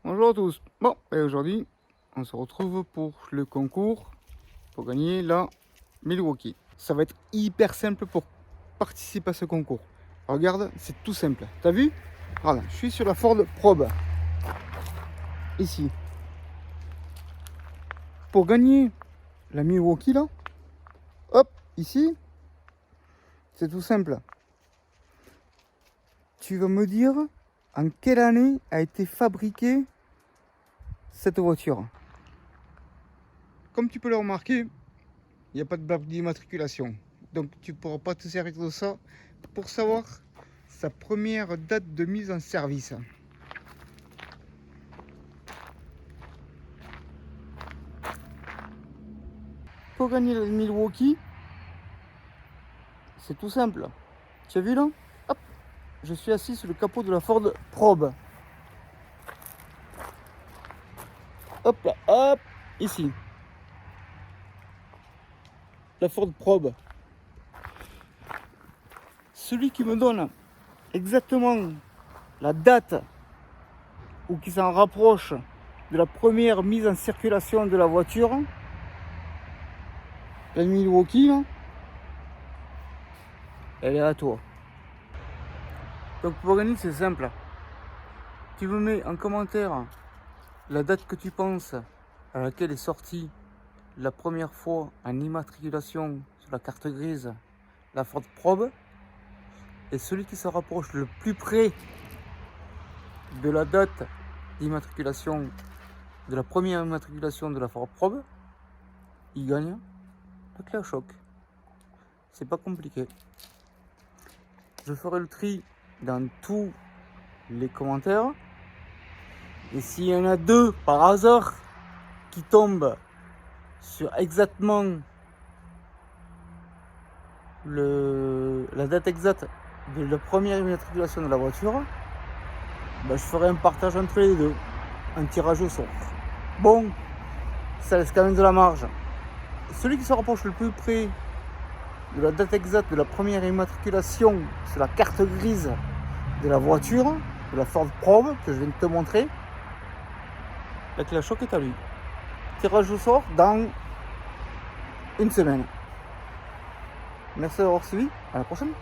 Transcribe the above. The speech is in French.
Bonjour à tous. Bon, et aujourd'hui, on se retrouve pour le concours pour gagner la Milwaukee. Ça va être hyper simple pour participer à ce concours. Regarde, c'est tout simple. T'as vu? Voilà, je suis sur la Ford Probe. Ici. Pour gagner la Milwaukee, là, hop, ici, c'est tout simple. Tu vas me dire en quelle année a été fabriquée cette voiture. Comme tu peux le remarquer, il n'y a pas de plaque d'immatriculation. Donc tu ne pourras pas te servir de ça pour savoir sa première date de mise en service. Pour gagner la Milwaukee, c'est tout simple. Tu as vu là? Hop, je suis assis sur le capot de la Ford Probe. Hop là, hop, ici. La Ford Probe. Celui qui me donne exactement la date ou qui s'en rapproche de la première mise en circulation de la voiture, la Milwaukee, là, elle est à toi. Donc pour gagner, c'est simple. Tu me mets en commentaire la date que tu penses à laquelle est sortie la première fois en immatriculation sur la carte grise la Ford Probe, et celui qui se rapproche le plus près de la date d'immatriculation de la première immatriculation de la Ford Probe, il gagne la clé à choc. C'est pas compliqué. Je ferai le tri dans tous les commentaires, et s'il y en a deux par hasard qui tombent sur exactement la date exacte de la première immatriculation de la voiture, ben je ferai un partage entre les deux, un tirage au sort. Bon, ça laisse quand même de la marge. Celui qui se rapproche le plus près de la date exacte de la première immatriculation sur la carte grise de la voiture, de la Ford Probe que je viens de te montrer, la clé à choc est à lui. Tirage au sort dans une semaine. Merci d'avoir suivi, à la prochaine.